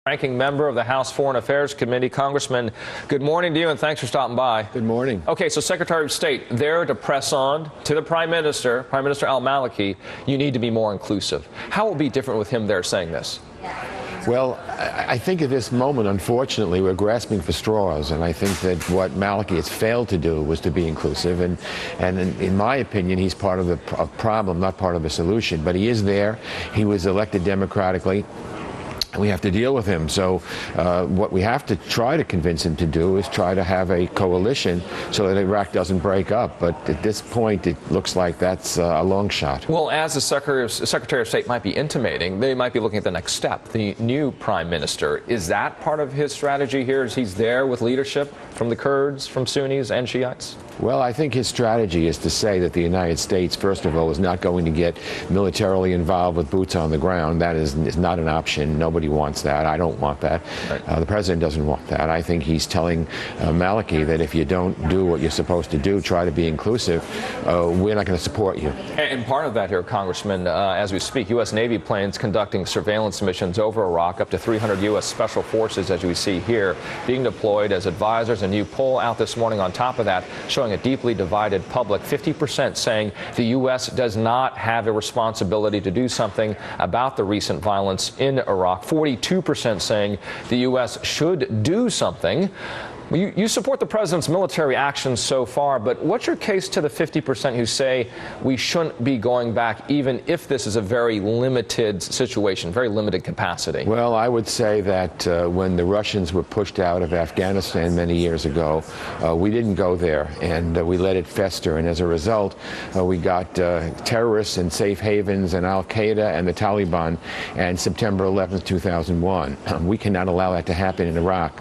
Ranking member of the House Foreign Affairs Committee. Congressman, good morning to you, and thanks for stopping by. Good morning. Okay, so Secretary of State, there to press on to the Prime Minister al-Maliki, you need to be more inclusive. How will it be different with him there saying this? Well, I think at this moment, unfortunately, we're grasping for straws, and I think that what Maliki has failed to do was to be inclusive, and in my opinion, he's part of the problem, not part of the solution. But he is there. He was elected democratically. We have to deal with him. So what we have to try to convince him to do is try to have a coalition so that Iraq doesn't break up. But at this point, it looks like that's a long shot. Well, as the Secretary of State might be intimating, they might be looking at the next step, the new Prime Minister. Is that part of his strategy here? Is he's there with leadership from the Kurds, from Sunnis and Shiites? Well, I think his strategy is to say that the United States, first of all, is not going to get militarily involved with boots on the ground. That is not an option. Nobody wants that. I don't want that. Right. The president doesn't want that. I think he's telling Maliki that if you don't do what you're supposed to do, try to be inclusive, we're not going to support you. And part of that here, Congressman, as we speak, U.S. Navy planes conducting surveillance missions over Iraq, up to 300 U.S. Special Forces, as we see here, being deployed as advisors. A new poll out this morning on top of that showing a deeply divided public, 50% saying the U.S. does not have a responsibility to do something about the recent violence in Iraq, 42% saying the U.S. should do something. You support the president's military actions so far, but what's your case to the 50% who say we shouldn't be going back even if this is a very limited situation, very limited capacity? Well, I would say that when the Russians were pushed out of Afghanistan many years ago, we didn't go there, and we let it fester. And as a result, we got terrorists and safe havens and al-Qaeda and the Taliban and September 11th, 2001. We cannot allow that to happen in Iraq.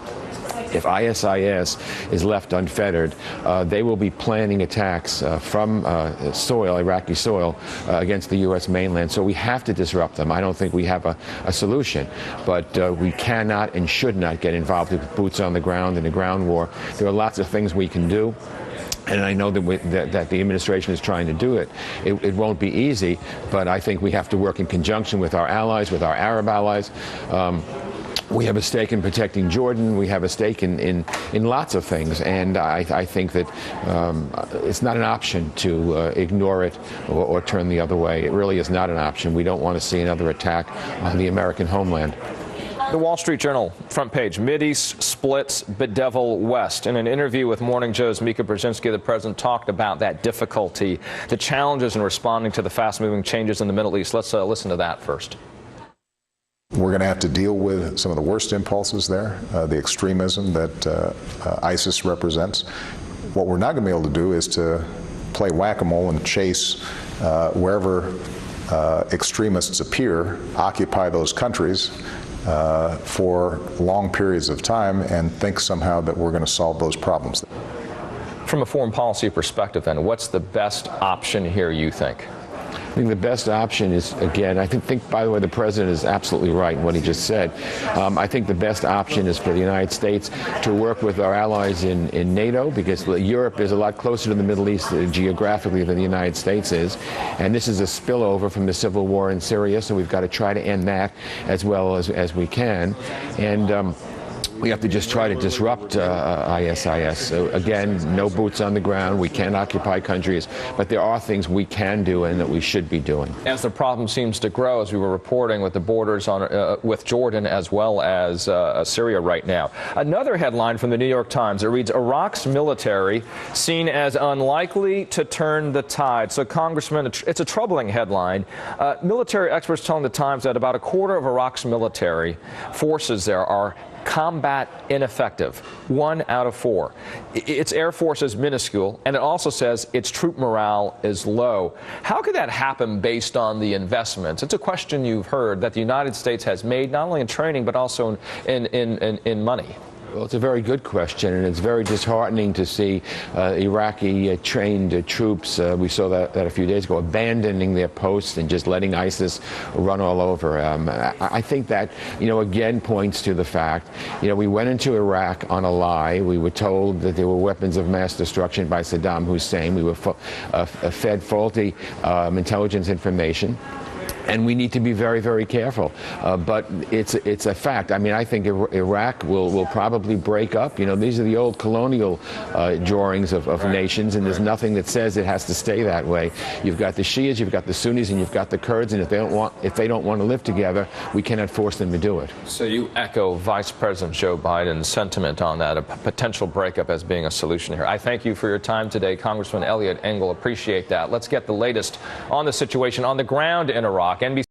If ISIS is left unfettered, they will be planning attacks from Iraqi soil, against the U.S. mainland. So we have to disrupt them. I don't think we have a solution. But we cannot and should not get involved with boots on the ground in a ground war. There are lots of things we can do. And I know that the administration is trying to do it. It won't be easy, but I think we have to work in conjunction with our allies, with our Arab allies. We have a stake in protecting Jordan. We have a stake in lots of things, and I think that it's not an option to ignore it or turn the other way. It really is not an option. We don't want to see another attack on the American homeland. The Wall Street Journal front page, Mideast splits bedevil West. In an interview with Morning Joe's Mika Brzezinski, the president talked about that difficulty, the challenges in responding to the fast-moving changes in the Middle East. Let's listen to that first. We're going to have to deal with some of the worst impulses there, the extremism that ISIS represents. What we're not going to be able to do is to play whack-a-mole and chase wherever extremists appear, occupy those countries for long periods of time and think somehow that we're going to solve those problems. From a foreign policy perspective, then, what's the best option here, you think? I think the best option is, again, I think, by the way, the president is absolutely right in what he just said. I think the best option is for the United States to work with our allies in NATO, because Europe is a lot closer to the Middle East geographically than the United States is. And this is a spillover from the civil war in Syria, so we've got to try to end that as well as we can. And we have to just try to disrupt ISIS. So again, no boots on the ground. We can't occupy countries, but there are things we can do and that we should be doing. As the problem seems to grow, as we were reporting with the borders on with Jordan as well as Syria right now. Another headline from the New York Times, it reads, Iraq's military seen as unlikely to turn the tide. So, Congressman, it's a troubling headline. Military experts telling the Times that about a quarter of Iraq's military forces there are combat ineffective, 1 out of 4. Its air force is minuscule, and it also says its troop morale is low. How could that happen based on the investments? It's a question you've heard that the United States has made, not only in training, but also in money. Well, it's a very good question, and it's very disheartening to see Iraqi trained troops, we saw that a few days ago, abandoning their posts and just letting ISIS run all over. I think that, again points to the fact, we went into Iraq on a lie. We were told that there were weapons of mass destruction by Saddam Hussein. We were fed faulty intelligence information. And we need to be very, very careful. But it's a fact. I mean, I think Iraq will probably break up. You know, these are the old colonial drawings of nations, and there's nothing that says it has to stay that way. You've got the Shias, you've got the Sunnis, and you've got the Kurds, and if they don't want to live together, we cannot force them to do it. So you echo Vice President Joe Biden's sentiment on that, a potential breakup as being a solution here. I thank you for your time today, Congressman Eliot Engel. Appreciate that. Let's get the latest on the situation on the ground in Iraq. NBC